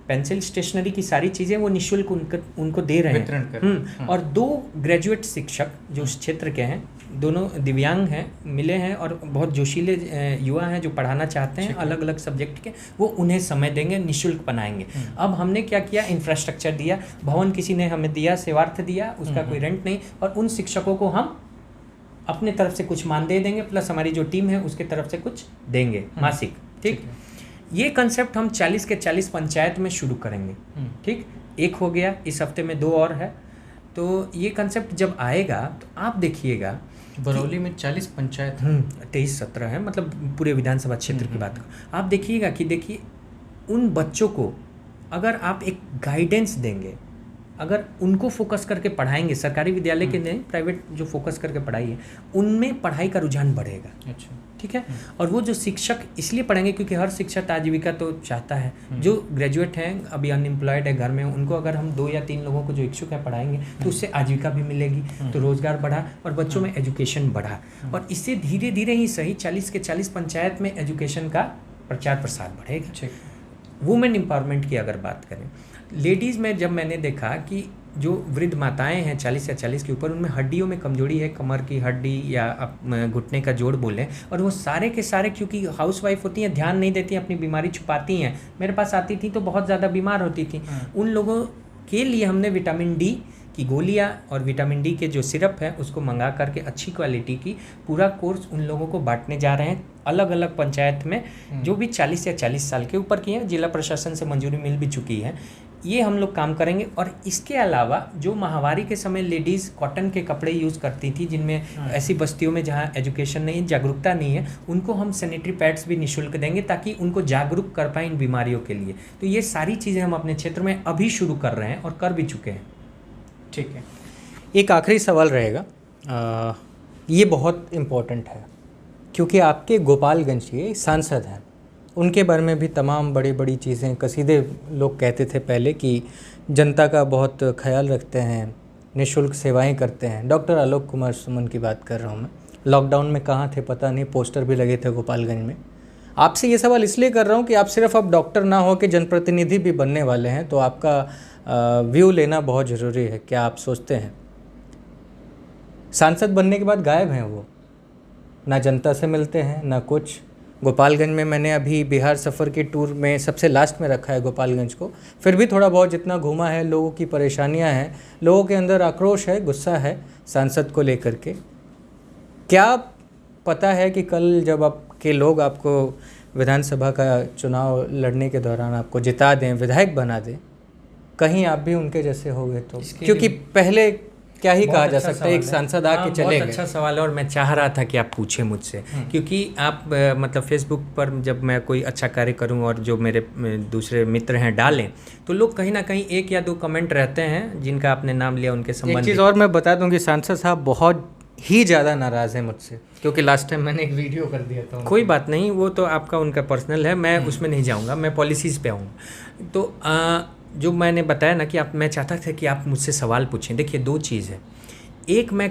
पेंसिल, स्टेशनरी की सारी चीज़ें वो निःशुल्क उनको दे रहे हैं। और 2 ग्रेजुएट शिक्षक जो उस क्षेत्र के हैं, दोनों दिव्यांग हैं, मिले हैं और बहुत जोशीले युवा हैं जो पढ़ाना चाहते हैं अलग अलग सब्जेक्ट के, वो उन्हें समय देंगे, निःशुल्क बनाएंगे। अब हमने क्या किया, इंफ्रास्ट्रक्चर दिया, भवन किसी ने हमें दिया, सेवार्थ दिया, उसका कोई रेंट नहीं, और उन शिक्षकों को हम अपने तरफ से कुछ मान दे देंगे, प्लस हमारी जो टीम है उसके तरफ से कुछ देंगे मासिक। ठीक, ये कंसेप्ट हम 40 के 40 पंचायत में शुरू करेंगे। ठीक, एक हो गया, इस हफ्ते में 2 और है। तो ये कंसेप्ट जब आएगा तो आप देखिएगा, बरौली में 40 पंचायत 23-17 है, मतलब पूरे विधानसभा क्षेत्र की बात कर, आप देखिएगा कि देखिए उन बच्चों को अगर आप एक गाइडेंस देंगे, अगर उनको फोकस करके पढ़ाएंगे, सरकारी विद्यालय के नहीं, प्राइवेट जो फोकस करके पढ़ाई है, उनमें पढ़ाई का रुझान बढ़ेगा। अच्छा, ठीक है, और वो जो शिक्षक इसलिए पढ़ेंगे क्योंकि हर शिक्षक आजीविका तो चाहता है। जो ग्रेजुएट हैं, अभी अनएम्प्लॉयड है घर में, उनको अगर हम 2 या 3 लोगों को जो इच्छुक है पढ़ाएंगे तो उससे आजीविका भी मिलेगी, तो रोजगार बढ़ा और बच्चों में एजुकेशन बढ़ा। और इससे धीरे धीरे ही सही 40 के 40 पंचायत में एजुकेशन का प्रचार प्रसार बढ़ेगा। वुमेन एम्पावरमेंट की अगर बात करें, लेडीज़ में जब मैंने देखा कि जो वृद्ध माताएं हैं 40 या 40 के ऊपर, उनमें हड्डियों में कमजोरी है, कमर की हड्डी या घुटने का जोड़ बोलें, और वो सारे के सारे क्योंकि हाउसवाइफ होती हैं, ध्यान नहीं देती, अपनी बीमारी छुपाती हैं। मेरे पास आती थी तो बहुत ज़्यादा बीमार होती थी। उन लोगों के लिए हमने विटामिन डी की गोलियां और विटामिन डी के जो सिरप है उसको मंगा करके अच्छी क्वालिटी की पूरा कोर्स उन लोगों को बांटने जा रहे हैं अलग अलग पंचायत में, जो भी 40 या 40 साल के ऊपर की हैं। जिला प्रशासन से मंजूरी मिल भी चुकी है। ये हम लोग काम करेंगे। और इसके अलावा जो महामारी के समय लेडीज़ कॉटन के कपड़े यूज़ करती थी, जिनमें ऐसी बस्तियों में जहाँ एजुकेशन नहीं, जागरूकता नहीं है, उनको हम सैनिटरी पैड्स भी निःशुल्क देंगे ताकि उनको जागरूक कर पाएँ इन बीमारियों के लिए। तो ये सारी चीज़ें हम अपने क्षेत्र में अभी शुरू कर रहे हैं और कर भी चुके हैं। ठीक है, एक आखिरी सवाल रहेगा, ये बहुत इम्पोर्टेंट है क्योंकि आपके गोपालगंज के सांसद हैं उनके बारे में भी तमाम बड़ी बड़ी चीज़ें, कसीदे लोग कहते थे पहले कि जनता का बहुत ख्याल रखते हैं, निःशुल्क सेवाएं करते हैं। डॉक्टर आलोक कुमार सुमन की बात कर रहा हूँ मैं। लॉकडाउन में कहाँ थे पता नहीं, पोस्टर भी लगे थे गोपालगंज में। आपसे ये सवाल इसलिए कर रहा हूँ कि आप सिर्फ अब डॉक्टर ना हो के जनप्रतिनिधि भी बनने वाले हैं, तो आपका व्यू लेना बहुत ज़रूरी है। क्या आप सोचते हैं? सांसद बनने के बाद गायब हैं वो, ना जनता से मिलते हैं ना कुछ। गोपालगंज में मैंने अभी बिहार सफ़र के टूर में सबसे लास्ट में रखा है गोपालगंज को, फिर भी थोड़ा बहुत जितना घूमा है, लोगों की परेशानियां हैं, लोगों के अंदर आक्रोश है, गुस्सा है सांसद को लेकर के। क्या पता है कि कल जब आपके लोग आपको विधानसभा का चुनाव लड़ने के दौरान आपको जिता दें, विधायक बना दें, कहीं आप भी उनके जैसे हो गए तो? क्योंकि पहले क्या ही कहा जा सकता है, एक सांसद आके चले गए। बहुत अच्छा सवाल है और मैं चाह रहा था कि आप पूछें मुझसे, क्योंकि आप मतलब फेसबुक पर जब मैं कोई अच्छा कार्य करूं और जो मेरे दूसरे मित्र हैं डालें, तो लोग कहीं ना कहीं 1 या 2 कमेंट रहते हैं जिनका आपने नाम लिया, उनके संबंध। एक चीज़ और मैं बता दूं कि सांसद साहब बहुत ही ज़्यादा नाराज़ हैं मुझसे, क्योंकि लास्ट टाइम मैंने एक वीडियो कर दिया था। कोई बात नहीं, वो तो आपका उनका पर्सनल है, मैं उसमें नहीं जाऊँगा, मैं पॉलिसीज़ पे आऊँगा। तो जो मैंने बताया ना कि मैं चाहता था कि आप मुझसे सवाल पूछें। देखिए 2 चीज़ है। एक मैं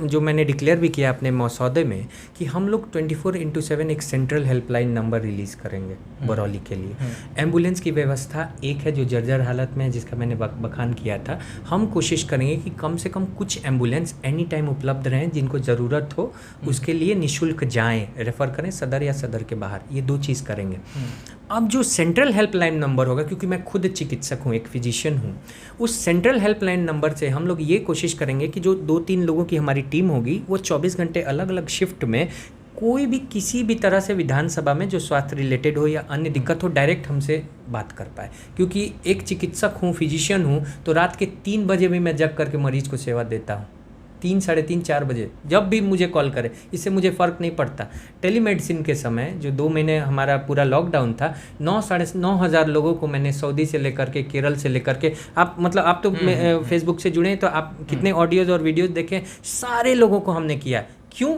जो मैंने डिक्लेयर भी किया अपने मसौदे में कि हम लोग 24/7 एक सेंट्रल हेल्पलाइन नंबर रिलीज़ करेंगे बरौली के लिए। एम्बुलेंस की व्यवस्था एक है जो जर्जर हालत में है, जिसका मैंने बखान किया था। हम कोशिश करेंगे कि कम से कम कुछ एम्बुलेंस एनी टाइम उपलब्ध रहें, जिनको ज़रूरत हो उसके लिए निःशुल्क जाएँ, रेफ़र करें सदर या सदर के बाहर। ये 2 चीज़ करेंगे। अब जो सेंट्रल हेल्पलाइन नंबर होगा, क्योंकि मैं खुद चिकित्सक हूँ, एक फिजिशियन हूँ, उस सेंट्रल हेल्पलाइन नंबर से हम लोग ये कोशिश करेंगे कि जो 2-3 लोगों की हमारी टीम होगी, वो 24 घंटे अलग अलग शिफ्ट में कोई भी किसी भी तरह से विधानसभा में जो स्वास्थ्य रिलेटेड हो या अन्य दिक्कत हो, डायरेक्ट हमसे बात कर पाए। क्योंकि एक चिकित्सक हूँ, फिजिशियन हूँ, तो रात के 3 बजे भी मैं जग करके मरीज को सेवा देता हूँ। 3, साढ़े 3, 4 बजे जब भी मुझे कॉल करे, इससे मुझे फ़र्क नहीं पड़ता। टेलीमेडिसिन के समय जो 2 महीने हमारा पूरा लॉकडाउन था, 9-9,500 लोगों को मैंने सऊदी से लेकर के, केरल से लेकर के, आप तो फेसबुक से जुड़े हैं तो आप कितने ऑडियोज़ और वीडियोज़ देखें, सारे लोगों को हमने किया। क्यों?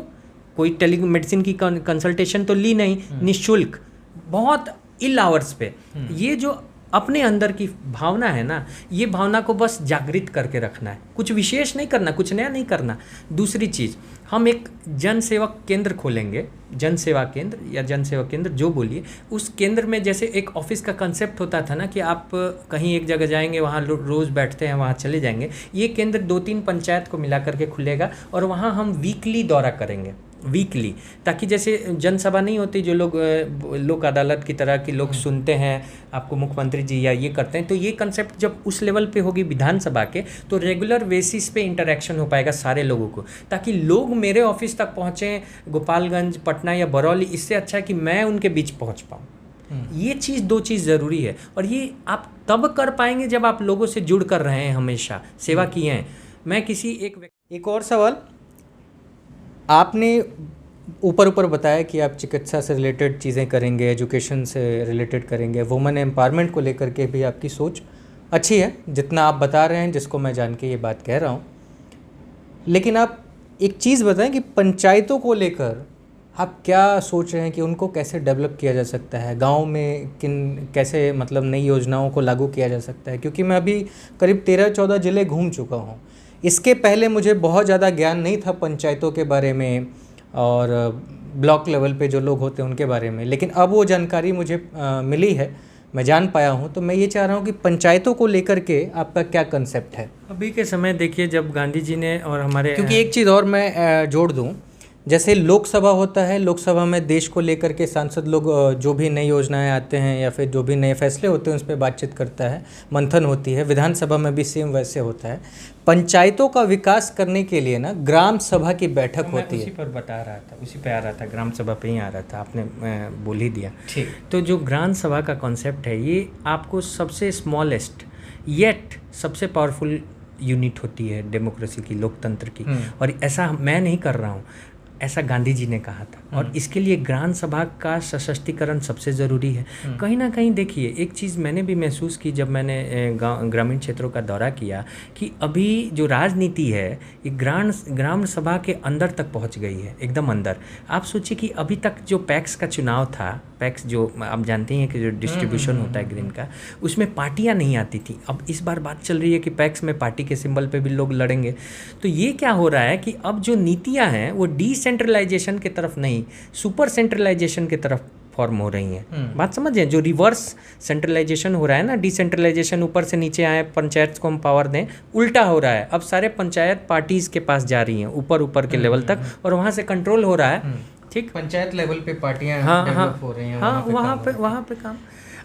कोई टेलीमेडिसिन की कंसल्टेशन तो ली नहीं, निःशुल्क, बहुत इल आवर्स पे। ये जो अपने अंदर की भावना है ना, ये भावना को बस जागृत करके रखना है, कुछ विशेष नहीं करना, कुछ नया नहीं करना। दूसरी चीज़, हम एक जन सेवक केंद्र खोलेंगे, जन सेवा केंद्र या जन सेवा केंद्र जो बोलिए। उस केंद्र में जैसे एक ऑफिस का कंसेप्ट होता था ना कि आप कहीं एक जगह जाएंगे, वहाँ रोज़ बैठते हैं, वहाँ चले जाएंगे। ये केंद्र 2-3 पंचायत को मिला करके खुलेगा और वहाँ हम वीकली दौरा करेंगे, वीकली, ताकि जैसे जनसभा नहीं होती जो लोग लोक अदालत की तरह की लोग सुनते हैं आपको मुख्यमंत्री जी या ये करते हैं, तो ये कंसेप्ट जब उस लेवल पे होगी विधानसभा के, तो रेगुलर बेसिस पे इंटरेक्शन हो पाएगा सारे लोगों को, ताकि लोग मेरे ऑफिस तक पहुँचें, गोपालगंज, पटना या बरौली, इससे अच्छा है कि मैं उनके बीच पहुँच पाऊँ। ये चीज़ 2 चीज़ ज़रूरी है, और ये आप तब कर पाएंगे जब आप लोगों से जुड़ कर रहे हैं, हमेशा सेवा किए हैं। मैं किसी एक और सवाल, आपने ऊपर बताया कि आप चिकित्सा से रिलेटेड चीज़ें करेंगे, एजुकेशन से रिलेटेड करेंगे, वुमेन एम्पावरमेंट को लेकर के भी आपकी सोच अच्छी है, जितना आप बता रहे हैं, जिसको मैं जान के ये बात कह रहा हूँ। लेकिन आप एक चीज़ बताएं कि पंचायतों को लेकर आप क्या सोच रहे हैं कि उनको कैसे डेवलप किया जा सकता है, गांव में कैसे मतलब नई योजनाओं को लागू किया जा सकता है? क्योंकि मैं अभी करीब 13-14 ज़िले घूम चुका हूँ। इसके पहले मुझे बहुत ज़्यादा ज्ञान नहीं था पंचायतों के बारे में और ब्लॉक लेवल पे जो लोग होते हैं उनके बारे में, लेकिन अब वो जानकारी मुझे मिली है, मैं जान पाया हूँ। तो मैं ये चाह रहा हूँ कि पंचायतों को लेकर के आपका क्या कंसेप्ट है अभी के समय? देखिए, जब गांधी जी ने और हमारे, क्योंकि एक चीज़ और मैं जोड़ दूँ, जैसे लोकसभा होता है, लोकसभा में देश को लेकर के सांसद लोग जो भी नई योजनाएं आते हैं या फिर जो भी नए फैसले होते हैं उस पर बातचीत करता है, मंथन होती है। विधानसभा में भी सेम वैसे होता है। पंचायतों का विकास करने के लिए ना ग्राम सभा की बैठक होती है। उसी पर बता रहा था, उसी पे आ रहा था, ग्राम सभा पे ही आ रहा था, आपने बोल ही दिया। ठीक। तो जो ग्राम सभा का कॉन्सेप्ट है, ये आपको सबसे स्मॉलेस्ट येट सबसे पावरफुल यूनिट होती है डेमोक्रेसी की, लोकतंत्र की। और ऐसा मैं नहीं कर रहा हूँ, ऐसा गांधी जी ने कहा था। और इसके लिए ग्राम सभा का सशक्तिकरण सबसे ज़रूरी है। कहीं ना कहीं देखिए, एक चीज़ मैंने भी महसूस की जब मैंने ग्रामीण क्षेत्रों का दौरा किया, कि अभी जो राजनीति है ये ग्राम सभा के अंदर तक पहुंच गई है, एकदम अंदर। आप सोचिए कि अभी तक जो पैक्स का चुनाव था पैक्स जो आप जानते हैं कि जो डिस्ट्रीब्यूशन होता है ग्रेन का, उसमें पार्टियां नहीं आती थी। अब इस बार बात चल रही है कि पैक्स में पार्टी के सिंबल पे भी लोग लड़ेंगे। तो ये क्या हो रहा है कि अब जो नीतियां हैं वो डिसेंट्रलाइजेशन की तरफ नहीं, सुपर सेंट्रलाइजेशन की तरफ फॉर्म हो रही हैं। बात समझ हैं? जो रिवर्स सेंट्रलाइजेशन हो रहा है ना, डिसेंट्रलाइजेशन ऊपर से नीचे आए, पंचायत को हम पावर दें, उल्टा हो रहा है। अब सारे पंचायत पार्टीज के पास जा रही हैं, ऊपर के लेवल तक, और वहाँ से कंट्रोल हो रहा है। ठीक, पंचायत लेवल पे पार्टियां डेवलप हो रही हैं, वहाँ पे काम।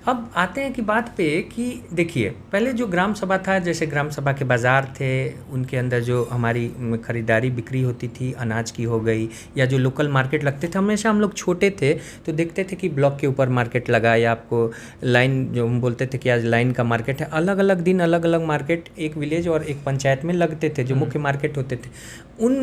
अब आते हैं कि बात पे कि देखिए, पहले जो ग्राम सभा था, जैसे ग्राम सभा के बाज़ार थे, उनके अंदर जो हमारी ख़रीदारी बिक्री होती थी, अनाज की हो गई, या जो लोकल मार्केट लगते थे। हमेशा हम लोग छोटे थे तो देखते थे कि ब्लॉक के ऊपर मार्केट लगा, या आपको लाइन, जो हम बोलते थे कि आज लाइन का मार्केट है, अलग अलग दिन अलग अलग मार्केट एक विलेज और एक पंचायत में लगते थे, जो मुख्य मार्केट होते थे। उन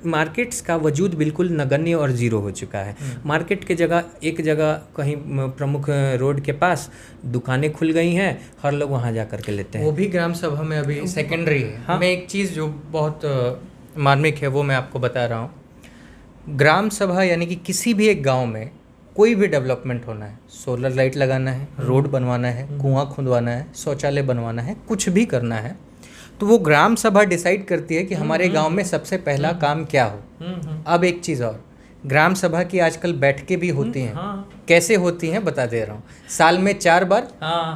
मार्केट्स का वजूद बिल्कुल नगण्य और ज़ीरो हो चुका है। मार्केट के जगह एक जगह कहीं प्रमुख रोड के पास दुकानें खुल गई हैं, हर लोग वहाँ जा कर के लेते हैं। वो भी ग्राम सभा में अभी सेकेंडरी है। हाँ? मैं एक चीज़ जो बहुत मार्मिक है वो मैं आपको बता रहा हूँ। ग्राम सभा यानी कि किसी भी एक गांव में कोई भी डेवलपमेंट होना है, सोलर लाइट लगाना है, रोड बनवाना है, कुआं खुदवाना है, शौचालय बनवाना है, कुछ भी करना है, तो वो ग्राम सभा डिसाइड करती है कि हमारे गांव में सबसे पहला काम क्या हो। अब एक चीज़ और, ग्राम सभा की आजकल बैठकें भी होती हैं। कैसे होती हैं बता दे रहा हूँ। साल में 4 बार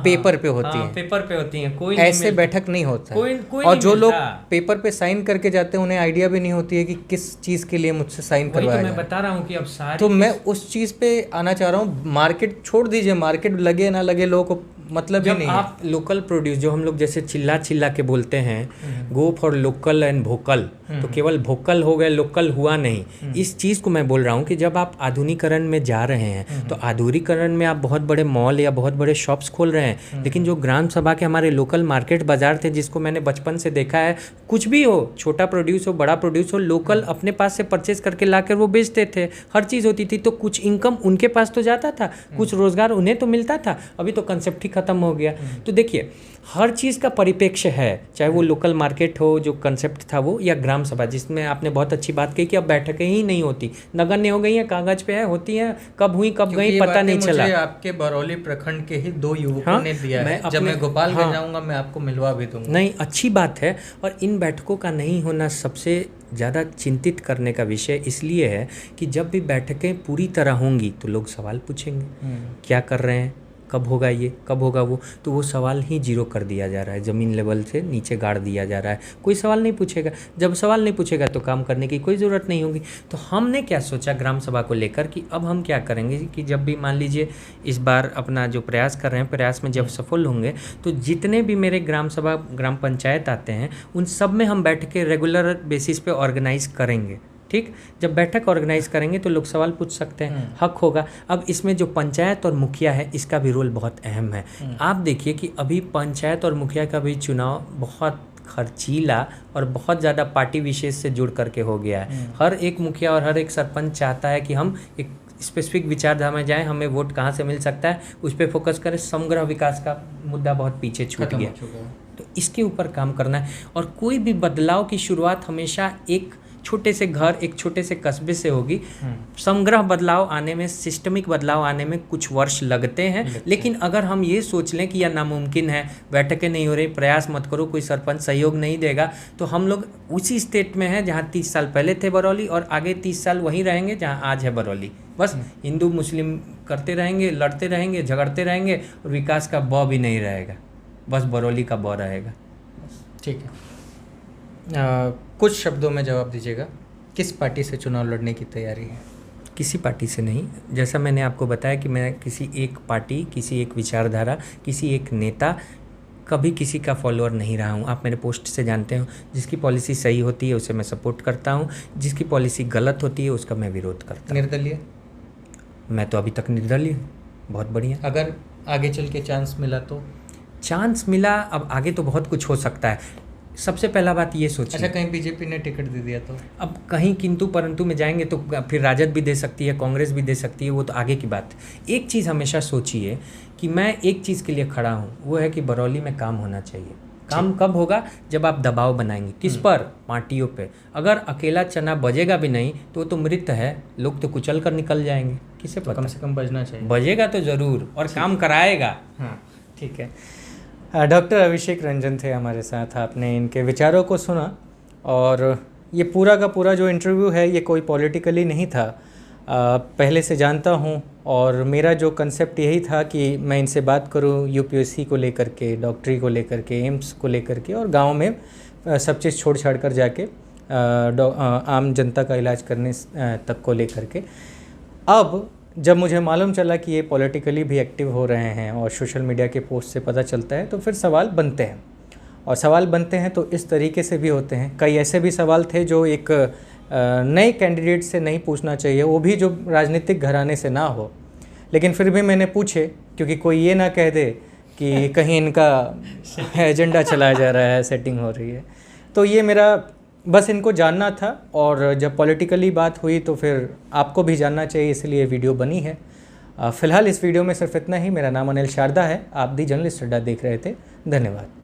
पेपर पे होती हैं। पेपर पे होती हैं, कोई ऐसे बैठक नहीं होता है। और जो लोग पेपर पे साइन करके जाते हैं उन्हें आइडिया भी नहीं होती है कि किस चीज़ के लिए मुझसे साइन करवाया जाए। मैं बता रहा हूँ कि अब सारी, तो मैं उस चीज़ पे आना चाह रहा हूँ। मार्केट छोड़ दीजिए, मार्केट लगे ना लगे लोगों को मतलब ही नहीं है। आप लोकल प्रोड्यूस, जो हम लोग जैसे चिल्ला के बोलते हैं, go for local and vocal, तो केवल वोकल हो गए, लोकल हुआ नहीं। इस चीज़ को मैं बोल रहा हूँ कि जब आप आधुनिकरण में जा रहे हैं तो आधुनिकरण में आप बहुत बड़े मॉल या बहुत बड़े शॉप्स खोल रहे हैं, लेकिन जो ग्राम सभा के हमारे लोकल मार्केट बाजार थे, जिसको मैंने बचपन से देखा है, कुछ भी हो, छोटा प्रोड्यूस हो, बड़ा प्रोड्यूस हो, लोकल अपने पास से परचेज करके लाकर वो बेचते थे, हर चीज़ होती थी, तो कुछ इनकम उनके पास तो जाता था, कुछ रोजगार उन्हें तो मिलता था। अभी तो कंसेप्ट ही खत्म हो गया। तो देखिए, हर चीज़ का परिप्रेक्ष्य है, चाहे वो लोकल मार्केट हो जो कंसेप्ट था वो, या ग्राम सभा, जिसमें आपने बहुत अच्छी बात कही कि अब बैठकें ही नहीं होती, नगण्य हो गई हैं, कागज पे है, होती हैं, कब हुई कब गई पता नहीं चला। मुझे आपके बरौली प्रखंड के ही 2 युवकों ने दिया है। जब मैं गोपालगंज जाऊंगा मैं आपको मिलवा भी दूंगा। नहीं, अच्छी बात है। और इन बैठकों का नहीं होना सबसे ज़्यादा चिंतित करने का विषय इसलिए है कि जब भी बैठकें पूरी तरह होंगी तो लोग सवाल पूछेंगे, क्या कर रहे हैं, कब होगा ये, कब होगा वो, तो वो सवाल ही जीरो कर दिया जा रहा है, ज़मीन लेवल से नीचे गाड़ दिया जा रहा है। कोई सवाल नहीं पूछेगा। जब सवाल नहीं पूछेगा तो काम करने की कोई ज़रूरत नहीं होगी। तो हमने क्या सोचा ग्राम सभा को लेकर कि अब हम क्या करेंगे कि जब भी मान लीजिए इस बार अपना जो प्रयास कर रहे हैं, प्रयास में जब सफल होंगे तो जितने भी मेरे ग्राम सभा, ग्राम पंचायत आते हैं, उन सब में हम बैठ के रेगुलर बेसिस पे ऑर्गेनाइज करेंगे। ठीक, जब बैठक ऑर्गेनाइज करेंगे तो लोग सवाल पूछ सकते हैं, हक होगा। अब इसमें जो पंचायत और मुखिया है, इसका भी रोल बहुत अहम है। आप देखिए कि अभी पंचायत और मुखिया का भी चुनाव बहुत खर्चीला और बहुत ज़्यादा पार्टी विशेष से जुड़ करके हो गया है। हर एक मुखिया और हर एक सरपंच चाहता है कि हम एक स्पेसिफिक विचारधारा में जाएं, हमें वोट कहाँ से मिल सकता है उस पर फोकस करें। समग्र विकास का मुद्दा बहुत पीछे छूट गया, तो इसके ऊपर काम करना है। और कोई भी बदलाव की शुरुआत हमेशा एक छोटे से घर, एक छोटे से कस्बे से होगी। समग्र बदलाव आने में, सिस्टमिक बदलाव आने में कुछ वर्ष लगते हैं। लेकिन अगर हम ये सोच लें कि यह नामुमकिन है, बैठकें नहीं हो रही, प्रयास मत करो, कोई सरपंच सहयोग नहीं देगा, तो हम लोग उसी स्टेट में हैं जहाँ 30 साल पहले थे बरौली, और आगे 30 साल वहीं रहेंगे जहाँ आज है बरौली। बस हिंदू मुस्लिम करते रहेंगे, लड़ते रहेंगे, झगड़ते रहेंगे, और विकास का बौ भी नहीं रहेगा, बस बरौली का बौ रहेगा। ठीक है, कुछ शब्दों में जवाब दीजिएगा, किस पार्टी से चुनाव लड़ने की तैयारी है? किसी पार्टी से नहीं। जैसा मैंने आपको बताया कि मैं किसी एक पार्टी, किसी एक विचारधारा, किसी एक नेता, कभी किसी का फॉलोअर नहीं रहा हूँ। आप मेरे पोस्ट से जानते हो, जिसकी पॉलिसी सही होती है उसे मैं सपोर्ट करता हूँ, जिसकी पॉलिसी गलत होती है उसका मैं विरोध करता हूँ। निर्दलीय? मैं तो अभी तक निर्दलीय हूँ। बहुत बढ़िया। अगर आगे चल के चांस मिला तो? चांस मिला, अब आगे तो बहुत कुछ हो सकता है। सबसे पहला बात ये सोचिए। अच्छा, कहीं बीजेपी ने टिकट दे दिया तो? अब कहीं किंतु परंतु में जाएंगे तो फिर राजद भी दे सकती है, कांग्रेस भी दे सकती है, वो तो आगे की बात। एक चीज़ हमेशा सोचिए कि मैं एक चीज़ के लिए खड़ा हूँ, वो है कि बरौली में काम होना चाहिए। काम कब होगा? जब आप दबाव बनाएंगे। किस पर? पार्टियों पे। अगर अकेला चना बजेगा भी नहीं तो वो तो मृत है, लोग तो कुचल कर निकल जाएंगे। किसे पता? कम से कम बजना चाहिए। बजेगा तो ज़रूर और काम कराएगा। हाँ, ठीक है। डॉक्टर अभिषेक रंजन थे हमारे साथ। आपने इनके विचारों को सुना और ये पूरा का पूरा जो इंटरव्यू है ये कोई पॉलिटिकली नहीं था। पहले से जानता हूँ और मेरा जो कंसेप्ट यही था कि मैं इनसे बात करूँ यूपीएससी को लेकर के, डॉक्टरी को लेकर के, एम्स को लेकर के, और गांव में सब चीज़ छोड़ छाड़ कर जाके आम जनता का इलाज करने तक को लेकर के। अब जब मुझे मालूम चला कि ये पॉलिटिकली भी एक्टिव हो रहे हैं और सोशल मीडिया के पोस्ट से पता चलता है, तो फिर सवाल बनते हैं। और सवाल बनते हैं तो इस तरीके से भी होते हैं। कई ऐसे भी सवाल थे जो एक नए कैंडिडेट से नहीं पूछना चाहिए, वो भी जो राजनीतिक घराने से ना हो, लेकिन फिर भी मैंने पूछे क्योंकि कोई ये ना कह दे कि कहीं इनका एजेंडा चलाया जा रहा है, सेटिंग हो रही है। तो ये मेरा बस इनको जानना था और जब पॉलिटिकली बात हुई तो फिर आपको भी जानना चाहिए, इसलिए वीडियो बनी है। फ़िलहाल इस वीडियो में सिर्फ इतना ही। मेरा नाम अनिल शारदा है। आप दी जर्नलिस्ट अड्डा देख रहे थे। धन्यवाद।